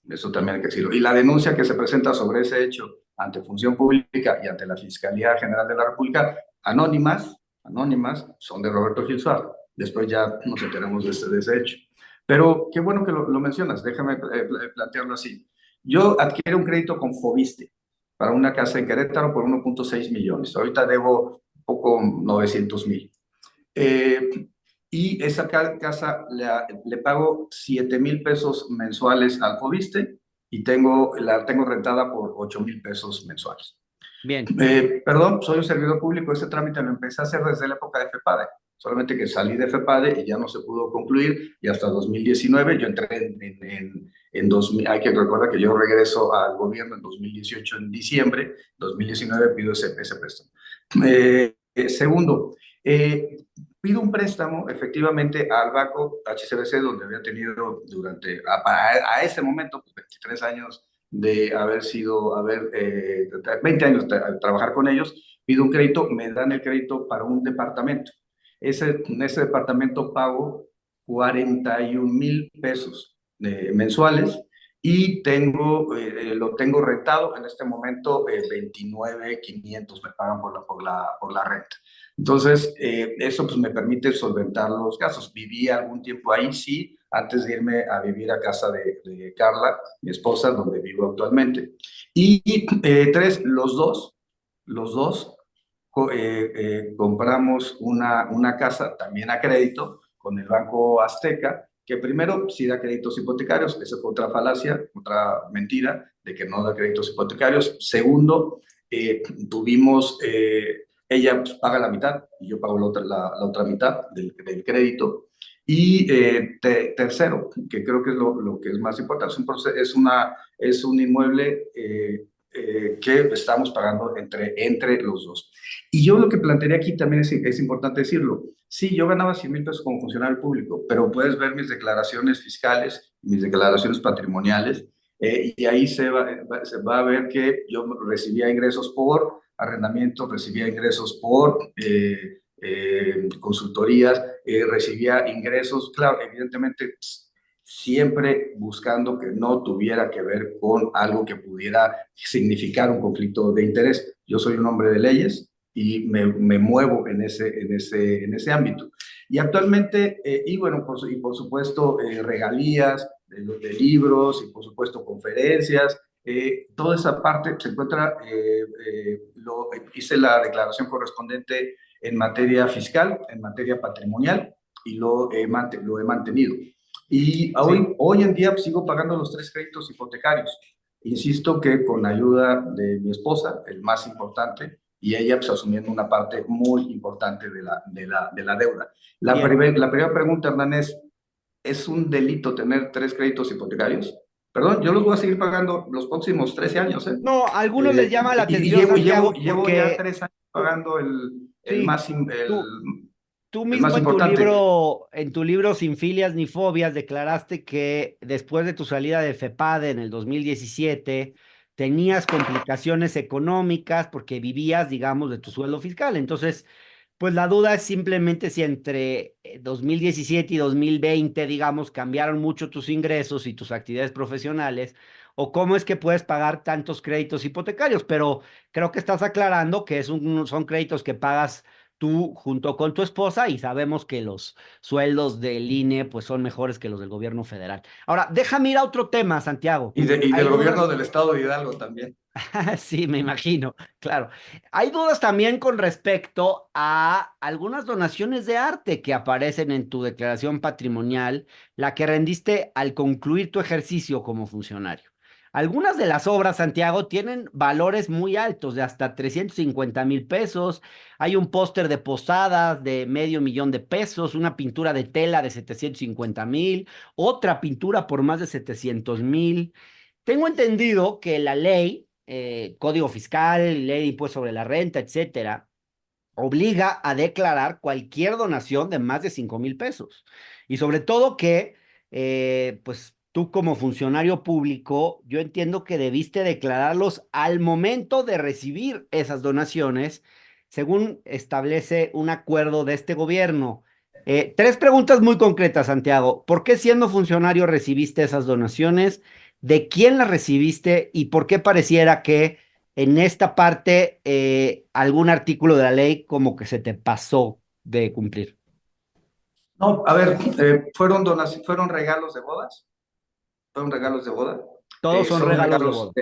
B: Eso también hay que decirlo. Y la denuncia que se presenta sobre ese hecho ante Función Pública y ante la Fiscalía General de la República, anónimas, son de Roberto Gilsuar. Después ya nos enteramos de ese hecho. Pero qué bueno que lo mencionas, déjame plantearlo así. Yo adquiero un crédito con Fobiste para una casa en Querétaro por 1.6 millones. Ahorita debo poco 900,000. Y esa casa le pago 7,000 pesos mensuales al Fobiste y la tengo rentada por 8,000 pesos mensuales.
A: bien.
B: Perdón, soy un servidor público, ese trámite lo empecé a hacer desde la época de FEPADE, solamente que salí de FEPADE y ya no se pudo concluir y hasta 2019 yo entré en 2000, hay que recordar que yo regreso al gobierno en 2018 en diciembre, 2019 pido ese préstamo. Segundo, pido un préstamo efectivamente al banco HCBC donde había tenido a ese momento pues, 23 años de haber 20 años de trabajar con ellos, pido un crédito, me dan el crédito para un departamento. En ese departamento pago 41,000 pesos mensuales y lo tengo rentado en este momento 29,500 me pagan por la renta. Entonces, eso pues me permite solventar los gastos. Viví algún tiempo ahí, sí, antes de irme a vivir a casa de Carla, mi esposa, donde vivo actualmente. Y tres, los dos compramos una casa también a crédito con el Banco Azteca, que primero sí da créditos hipotecarios, esa fue otra falacia, otra mentira de que no da créditos hipotecarios. Segundo, ella pues, paga la mitad y yo pago la otra mitad del crédito. Y tercero, que creo que es lo que es más importante, es un inmueble que estamos pagando entre los dos. Y yo lo que plantearía aquí también es importante decirlo. Sí, yo ganaba 100,000 pesos como funcionario público, pero puedes ver mis declaraciones fiscales, mis declaraciones patrimoniales, y ahí se va a ver que yo recibía ingresos por arrendamiento, recibía ingresos por consultorías, recibía ingresos, claro, evidentemente siempre buscando que no tuviera que ver con algo que pudiera significar un conflicto de interés. Yo soy un hombre de leyes y me muevo en ese ámbito. Y actualmente, y bueno, por supuesto, regalías de libros y por supuesto conferencias, toda esa parte se encuentra, hice la declaración correspondiente en materia fiscal, en materia patrimonial y lo he mantenido. Y
A: Sí.
B: hoy en día pues, sigo pagando los 3 créditos hipotecarios. Insisto que con la ayuda de mi esposa, el más importante, y ella pues, asumiendo una parte muy importante de la deuda.
A: Bien.
B: La primera pregunta, Hernán, ¿es un delito tener 3 créditos hipotecarios? Perdón, yo los voy a seguir pagando los próximos 13 años, ¿eh?
A: No, a algunos les llama la
B: Y
A: atención, Santiago,
B: llevo ya
A: porque
B: 3 años pagando el
A: sí,
B: más, el,
A: tú, tú
B: el
A: mismo
B: más importante.
A: en tu libro Sin filias ni fobias, declaraste que después de tu salida de FEPADE en el 2017 tenías complicaciones económicas porque vivías, digamos, de tu sueldo fiscal. Entonces, pues la duda es simplemente si entre 2017 y 2020, digamos, cambiaron mucho tus ingresos y tus actividades profesionales, o cómo es que puedes pagar tantos créditos hipotecarios, pero creo que estás aclarando que son créditos que pagas tú junto con tu esposa y sabemos que los sueldos del INE pues son mejores que los del gobierno federal. Ahora, déjame ir a otro tema, Santiago.
B: Y
A: Hay
B: del gobierno
A: dudas.
B: del estado de Hidalgo también.
A: Sí, me imagino, claro. Hay dudas también con respecto a algunas donaciones de arte que aparecen en tu declaración patrimonial, la que rendiste al concluir tu ejercicio como funcionario. Algunas de las obras, Santiago, tienen valores muy altos, de hasta 350,000 pesos. Hay un póster de Posadas de 500,000 pesos, una pintura de tela de 750,000, otra pintura por más de 700,000. Tengo entendido que la ley, Código Fiscal, ley de impuesto sobre la renta, etcétera, obliga a declarar cualquier donación de más de 5,000 pesos. Y sobre todo que pues tú como funcionario público, yo entiendo que debiste declararlos al momento de recibir esas donaciones, según establece un acuerdo de este gobierno. Tres preguntas muy concretas, Santiago. ¿Por qué siendo funcionario recibiste esas donaciones? ¿De quién las recibiste? ¿Y por qué pareciera que en esta parte algún artículo de la ley como que se te pasó de cumplir?
B: No, a ver, fueron regalos de bodas, fueron regalos de boda,
A: Todos son
B: son
A: regalos de
B: regalos
A: boda.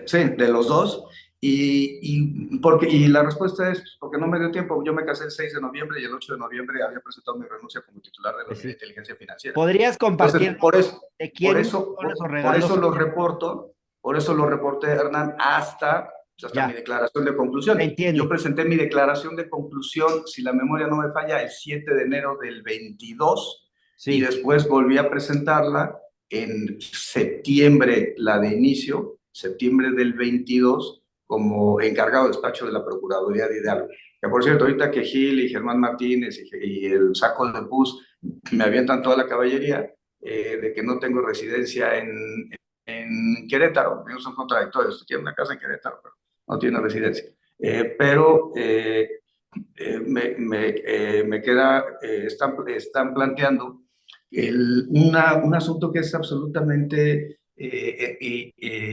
B: sí, de los dos, y la respuesta es porque no me dio tiempo. Yo me casé el 6 de noviembre y el 8 de noviembre había presentado mi renuncia como titular de la
A: Pues
B: Unidad de
A: sí.
B: Inteligencia Financiera.
A: ¿Podrías
B: Entonces,
A: compartirnos de
B: por
A: quién
B: eso,
A: son esos
B: por
A: regalos,
B: eso lo
A: Santiago?
B: reporto, por eso lo reporté, Hernán, hasta mi
A: Ya,
B: declaración de
A: te
B: conclusión. Yo
A: entiendo.
B: presenté mi declaración de conclusión, si la memoria no me falla, el 7 de enero del 22, y
A: Sí,
B: después volví a presentarla en septiembre, la de inicio, septiembre del 22, como encargado de despacho de la Procuraduría de Hidalgo. Que por cierto, ahorita que Gil y Germán Martínez y el saco de Pus me avientan toda la caballería, de que no tengo residencia en Querétaro. Ellos son contradictorios. Tiene una casa en Querétaro, pero no tiene residencia. Me queda, están planteando un asunto que es absolutamente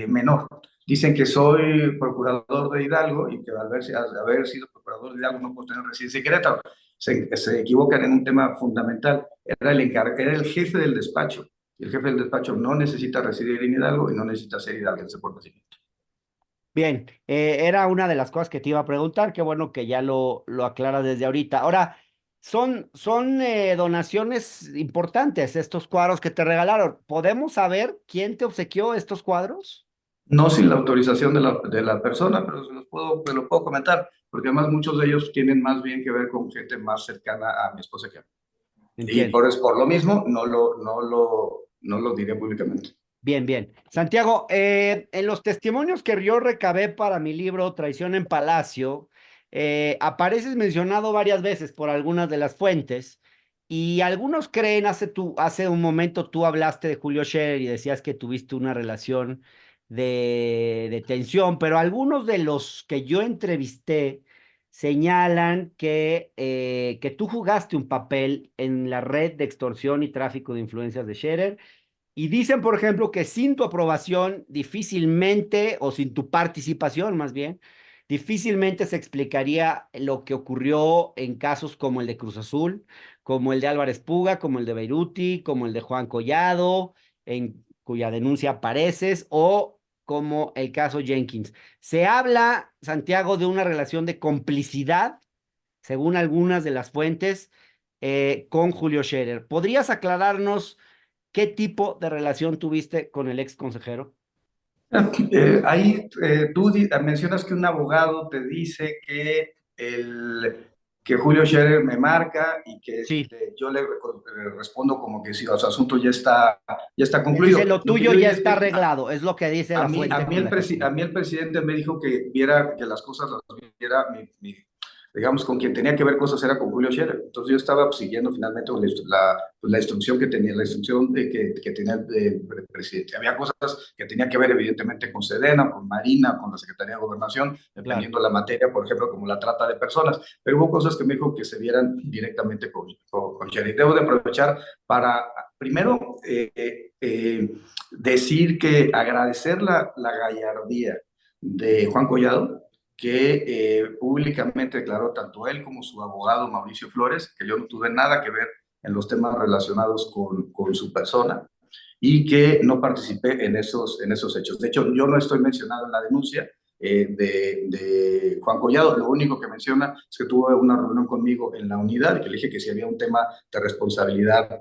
B: menor. Dicen que soy procurador de Hidalgo y que al haber sido procurador de Hidalgo no puedo tener residencia en Querétaro. Se equivocan en un tema fundamental. Era el jefe del despacho. Y el jefe del despacho no necesita residir en Hidalgo y no necesita ser hidalguense por nacimiento.
A: bien. Era una de las cosas que te iba a preguntar. Qué bueno que ya lo aclaras desde ahorita. Ahora, son donaciones importantes estos cuadros que te regalaron. ¿Podemos saber quién te obsequió estos cuadros?
B: No sin la autorización de la persona, pero te lo puedo comentar, porque además muchos de ellos tienen más bien que ver con gente más cercana a mi esposa que a mí. Y
A: Entiendo.
B: por lo mismo no lo diré públicamente.
A: Bien, bien. Santiago, en los testimonios que yo recabé para mi libro Traición en Palacio, apareces mencionado varias veces por algunas de las fuentes y algunos creen, hace un momento tú hablaste de Julio Scherer y decías que tuviste una relación de tensión, pero algunos de los que yo entrevisté señalan que tú jugaste un papel en la red de extorsión y tráfico de influencias de Scherer y dicen, por ejemplo, que sin tu aprobación difícilmente, o sin tu participación más bien, difícilmente se explicaría lo que ocurrió en casos como el de Cruz Azul, como el de Álvarez Puga, como el de Beiruti, como el de Juan Collado, en cuya denuncia apareces, o como el caso Jenkins. Se habla, Santiago, de una relación de complicidad, según algunas de las fuentes, con Julio Scherer. ¿Podrías aclararnos qué tipo de relación tuviste con el ex consejero?
B: Tú mencionas que un abogado te dice que Julio Scherer me marca y que
A: Sí,
B: yo le respondo como que sí, o sea, el asunto ya está
A: él
B: concluido.
A: dice, lo
B: Lo que
A: tuyo
B: yo
A: ya
B: diría es
A: está
B: que
A: arreglado, es lo que dice la fuente con la que
B: a
A: escribí.
B: mí el presidente me dijo que viera que las cosas las viera, digamos, con quien tenía que ver cosas era con Julio Scherer. Entonces yo estaba siguiendo finalmente la instrucción que tenía, la instrucción que tenía el presidente. Había cosas que tenía que ver evidentemente con Sedena, con Marina, con la Secretaría de Gobernación,
A: Claro,
B: dependiendo de la materia, por ejemplo, como la trata de personas. Pero hubo cosas que me dijo que se vieran directamente con Scherer. Debo de aprovechar para, primero, decir que agradecer la gallardía de Juan Collado, que públicamente declaró tanto él como su abogado Mauricio Flores que yo no tuve nada que ver en los temas relacionados con su persona y que no participé en esos hechos. De hecho, yo no estoy mencionado en la denuncia de Juan Collado. Lo único que menciona es que tuvo una reunión conmigo en la unidad y que le dije que si había un tema de responsabilidad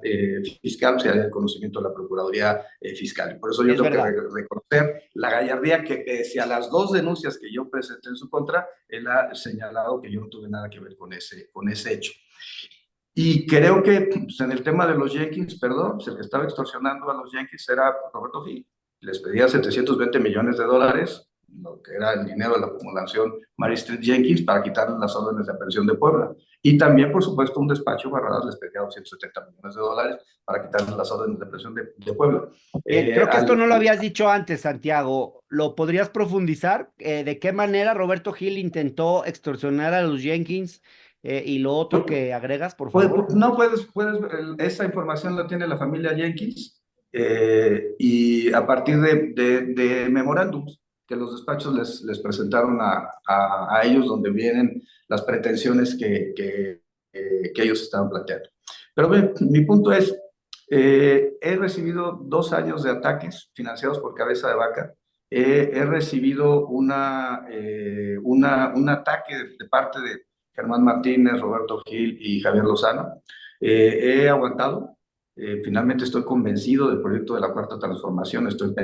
B: fiscal, se haría el conocimiento de la Procuraduría Fiscal. Por eso yo
A: es
B: tengo que
A: verdad.
B: reconocer la gallardía que si a las dos denuncias que yo presenté en su contra, él ha señalado que yo no tuve nada que ver con ese hecho. Y creo que pues, en el tema de los Yankees, perdón, pues, el que estaba extorsionando a los Yankees era Roberto Gil. Les pedía $720 millones lo que era el dinero de la acumulación Mary Street Jenkins para quitarles las órdenes de aprehensión de Puebla. Y también, por supuesto, un despacho Barradas les pedía $270 millones para quitarles las órdenes de aprehensión de Puebla.
A: Bien, creo que esto no lo habías dicho antes, Santiago. ¿Lo podrías profundizar? ¿De qué manera Roberto Gil intentó extorsionar a los Jenkins? Y lo otro que agregas, por favor.
B: No esa información la tiene la familia Jenkins y a partir de memorándums que los despachos les presentaron a ellos donde vienen las pretensiones que ellos estaban planteando. Pero bien, mi punto es, he recibido 2 años de ataques financiados por Cabeza de Vaca. He recibido un ataque de parte de Germán Martínez, Roberto Gil y Javier Lozano. He aguantado. Finalmente estoy convencido del proyecto de la Cuarta Transformación. Estoy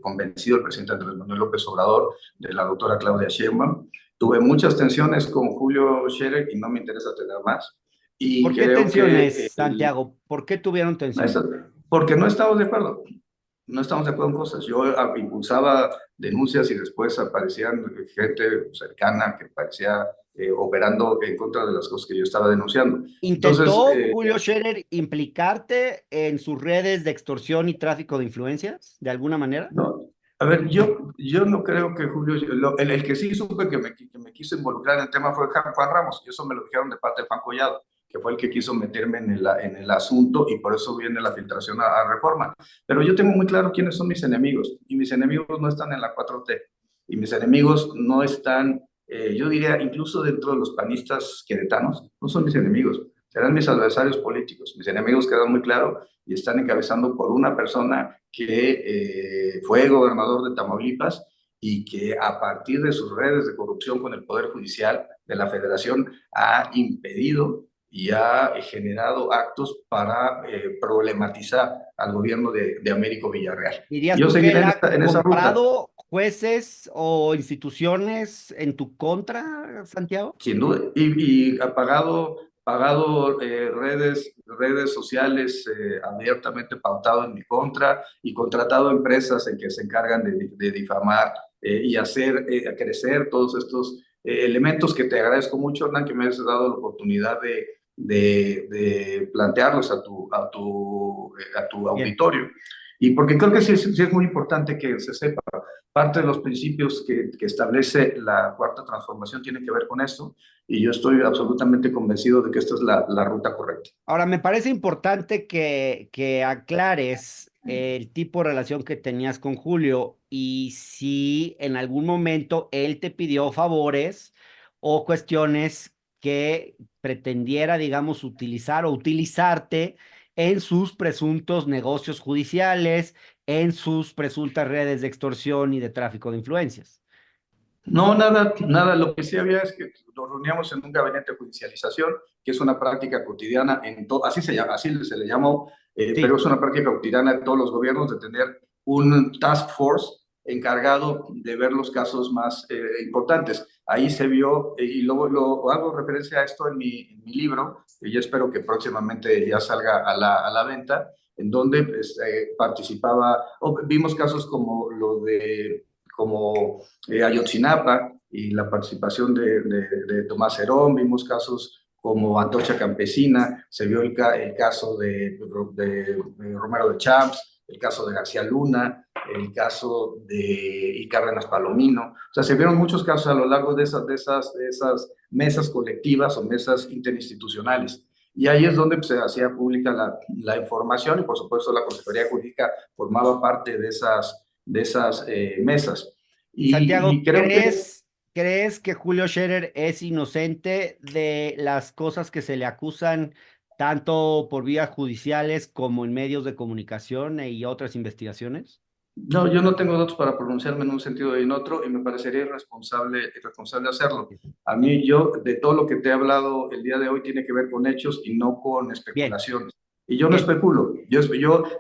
B: convencido del presidente Andrés Manuel López Obrador, de la doctora Claudia Sheinbaum. Tuve muchas tensiones con Julio Scherer y no me interesa tener más. Y
A: ¿Por qué
B: creo que
A: tensiones, Santiago? ¿Por qué tuvieron tensiones?
B: porque no estamos de acuerdo. No estamos de acuerdo en cosas. Yo impulsaba denuncias y después aparecían gente cercana que parecía operando en contra de las cosas que yo estaba denunciando. Entonces,
A: ¿Intentó Julio Scherer implicarte en sus redes de extorsión y tráfico de influencias, de alguna manera?
B: no, a ver, yo no creo que Julio, el que sí supe que me quiso involucrar en el tema fue Juan Ramos, y eso me lo dijeron de parte de Juan Collado, que fue el que quiso meterme en el asunto, y por eso viene la filtración a Reforma. Pero yo tengo muy claro quiénes son mis enemigos, y mis enemigos no están en la 4T, y mis enemigos no están, yo diría, incluso dentro de los panistas queretanos, no son mis enemigos, serán mis adversarios políticos. Mis enemigos quedan muy claros y están encabezando por una persona que fue gobernador de Tamaulipas y que a partir de sus redes de corrupción con el Poder Judicial de la Federación ha impedido y ha generado actos para problematizar al gobierno de Américo Villarreal.
A: ¿Dirías
B: Yo
A: tú que
B: seguiré
A: él
B: en
A: ha
B: esa ruta,
A: comprado jueces o instituciones en tu contra, Santiago?
B: sin duda, y ha pagado redes sociales abiertamente pautado en mi contra y contratado empresas en que se encargan de difamar y hacer crecer todos estos elementos que te agradezco mucho, Hernán, que me has dado la oportunidad de plantearlos a tu
A: Bien.
B: auditorio. Y porque creo que sí es muy importante que se sepa. Parte de los principios que establece la Cuarta Transformación tiene que ver con esto, y yo estoy absolutamente convencido de que esta es la ruta correcta.
A: Ahora, me parece importante que aclares el tipo de relación que tenías con Julio y si en algún momento él te pidió favores o cuestiones que pretendiera, digamos, utilizar o utilizarte en sus presuntos negocios judiciales, en sus presuntas redes de extorsión y de tráfico de influencias.
B: No, nada, nada. Lo que sí había es que nos reuníamos en un gabinete de judicialización, que es una práctica cotidiana en todo, así se llama, así se le llamó, pero
A: Sí.
B: es una práctica cotidiana de todos los gobiernos de tener un task force encargado de ver los casos más importantes. Ahí se vio, y luego lo hago referencia a esto en mi libro, que yo espero que próximamente ya salga a la venta, en donde pues, vimos casos como Ayotzinapa y la participación de Tomás Herón, vimos casos como Antorcha Campesina, se vio el caso de Romero de Champs, el caso de García Luna, el caso de Cárdenas Palomino. O sea, se vieron muchos casos a lo largo de esas mesas colectivas o mesas interinstitucionales. Y ahí es donde se hacía pública la información, y por supuesto la Consejería Jurídica formaba parte de esas mesas. Y
A: Santiago,
B: creo que
A: ¿crees que Julio Scherer es inocente de las cosas que se le acusan tanto por vías judiciales como en medios de comunicación y otras investigaciones?
B: no, yo no tengo datos para pronunciarme en un sentido y en otro, y me parecería irresponsable hacerlo. A mí, de todo lo que te he hablado el día de hoy tiene que ver con hechos y no con
A: Bien,
B: especulaciones. Y yo no
A: bien.
B: especulo. Yo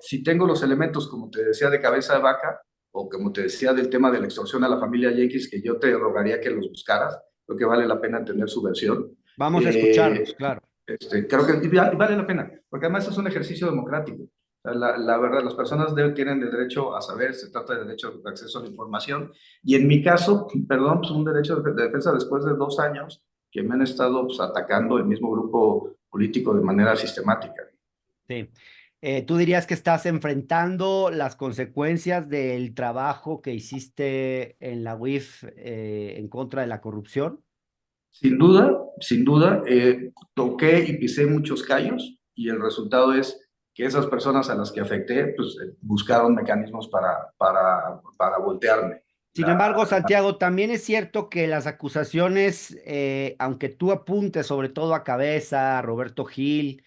B: si tengo los elementos, como te decía, de Cabeza de Vaca, o como te decía del tema de la extorsión a la familia Jenkins, que yo te rogaría que los buscaras, creo que vale la pena tener su versión.
A: Vamos a
B: Eh,
A: escucharlos, claro.
B: creo que vale la pena, porque además es un ejercicio democrático. sea, la verdad, las personas tienen el derecho a saber, se trata de derecho de acceso a la información. Y en mi caso, perdón, pues un derecho de defensa después de 2 años que me han estado pues, atacando el mismo grupo político de manera sistemática.
A: Sí. ¿Tú dirías que estás enfrentando las consecuencias del trabajo que hiciste en la UIF en contra de la corrupción?
B: Sin duda, toqué y pisé muchos callos y el resultado es que esas personas a las que afecté, pues buscaron mecanismos para voltearme.
A: Sin embargo, Santiago, también es cierto que las acusaciones, aunque tú apuntes sobre todo a Cabeza, a Roberto Gil,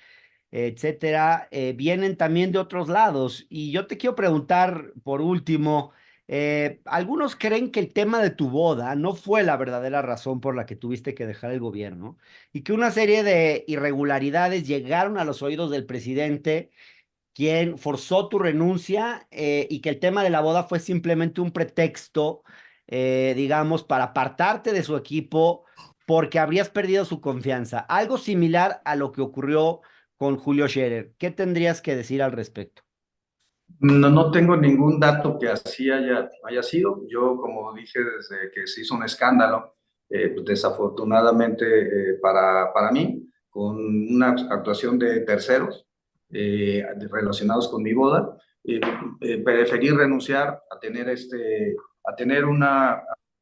A: etcétera, vienen también de otros lados. Y yo te quiero preguntar, por último, algunos creen que el tema de tu boda no fue la verdadera razón por la que tuviste que dejar el gobierno y que una serie de irregularidades llegaron a los oídos del presidente, quien forzó tu renuncia, y que el tema de la boda fue simplemente un pretexto, digamos, para apartarte de su equipo porque habrías perdido su confianza. Algo similar a lo que ocurrió con Julio Scherer. ¿Qué tendrías que decir al respecto?
B: No, no tengo ningún dato que así haya sido. Yo, como dije, desde que se hizo un escándalo, pues, desafortunadamente para mí, con una actuación de terceros relacionados con mi boda, preferí renunciar a tener a tener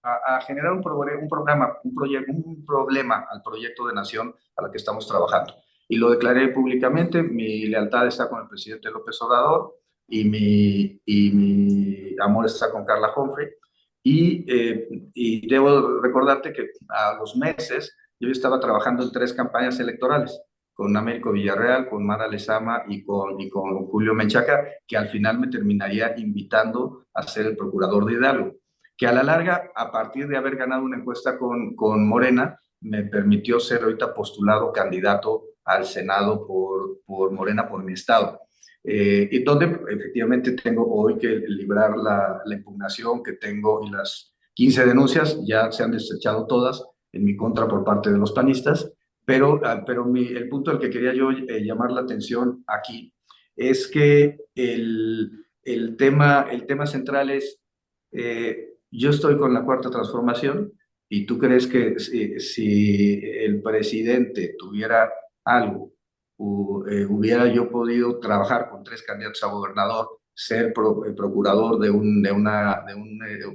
B: a generar un programa, un problema al proyecto de nación a la que estamos trabajando. Y lo declaré públicamente. Mi lealtad está con el presidente López Obrador y mi amor está con Carla Humphrey. Y debo recordarte que a los meses yo estaba trabajando en 3 campañas electorales, con Américo Villarreal, con Mara Lezama y con Julio Menchaca, que al final me terminaría invitando a ser el procurador de Hidalgo, que a la larga, a partir de haber ganado una encuesta con Morena, me permitió ser ahorita postulado candidato al Senado por Morena, por mi estado. Y donde efectivamente tengo hoy que librar la impugnación que tengo y las 15 denuncias, ya se han desechado todas en mi contra por parte de los panistas, pero el punto al que quería yo llamar la atención aquí es que el tema central es, yo estoy con la Cuarta Transformación y tú crees que si el presidente tuviera algo hubiera yo podido trabajar con 3 candidatos a gobernador, ser procurador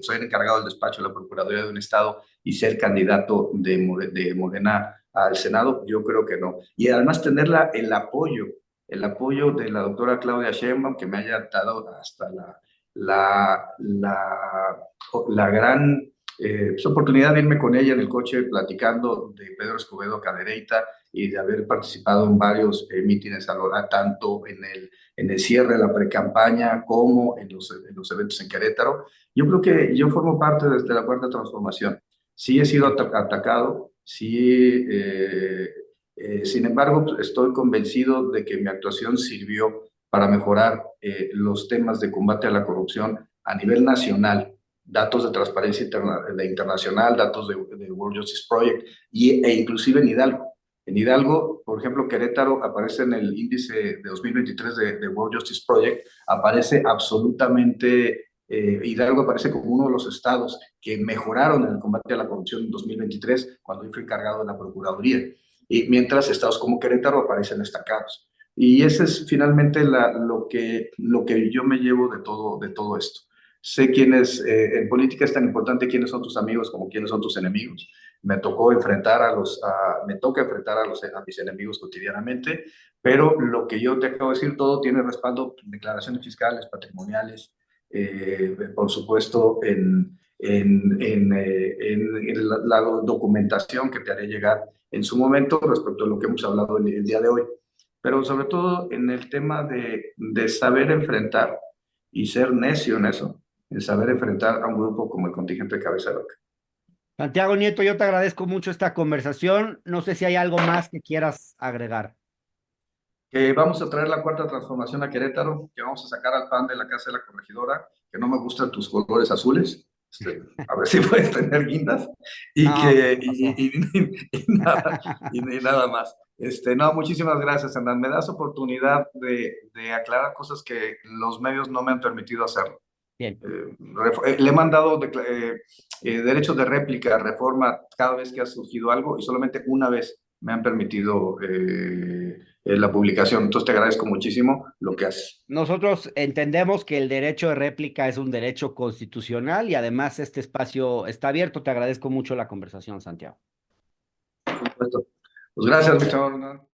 B: ser encargado del despacho de la Procuraduría de un Estado y ser candidato de Morena al Senado, yo creo que no. Y además tener el apoyo de la doctora Claudia Sheinbaum, que me haya dado hasta la, la, la gran oportunidad de irme con ella en el coche platicando de Pedro Escobedo Cadereyta y de haber participado en varios mítines a Lora, tanto en el cierre de la precampaña como en los eventos en Querétaro. Yo creo que yo formo parte de la Cuarta Transformación. Sí he sido atacado, sí, sin embargo, estoy convencido de que mi actuación sirvió para mejorar los temas de combate a la corrupción a nivel nacional, datos de transparencia internacional, datos de World Justice Project e inclusive en Hidalgo. En Hidalgo, por ejemplo, Querétaro aparece en el índice de 2023 de World Justice Project, aparece absolutamente, Hidalgo aparece como uno de los estados que mejoraron en el combate a la corrupción en 2023 cuando yo fui encargado de la Procuraduría. Y mientras estados como Querétaro aparecen destacados. Y ese es finalmente lo que yo me llevo de todo esto. Sé quiénes, en política es tan importante quiénes son tus amigos como quiénes son tus enemigos. Me tocó enfrentar me toca enfrentar a mis enemigos cotidianamente, pero lo que yo te acabo de decir, todo tiene respaldo en declaraciones fiscales, patrimoniales, por supuesto, en la documentación que te haré llegar en su momento respecto a lo que hemos hablado el día de hoy. Pero sobre todo en el tema de saber enfrentar y ser necio en eso, en saber enfrentar a un grupo como el contingente de Cabeza de Vaca.
A: Santiago Nieto, yo te agradezco mucho esta conversación. No sé si hay algo más que quieras agregar.
B: Que vamos a traer la Cuarta Transformación a Querétaro, que vamos a sacar al PAN de la Casa de la Corregidora, que no me gustan tus colores azules, A ver si puedes tener guindas y
A: No,
B: que
A: ¿qué pasó?
B: y nada más. No, muchísimas gracias, Hernán. Me das oportunidad de aclarar cosas que los medios no me han permitido hacerlo.
A: Bien.
B: Le he mandado derechos de réplica, reforma, cada vez que ha surgido algo y solamente una vez me han permitido la publicación. Entonces te agradezco muchísimo lo que haces.
A: Nosotros entendemos que el derecho de réplica es un derecho constitucional y además este espacio está abierto. Te agradezco mucho la conversación, Santiago.
B: Por supuesto. Pues gracias, mi chavo.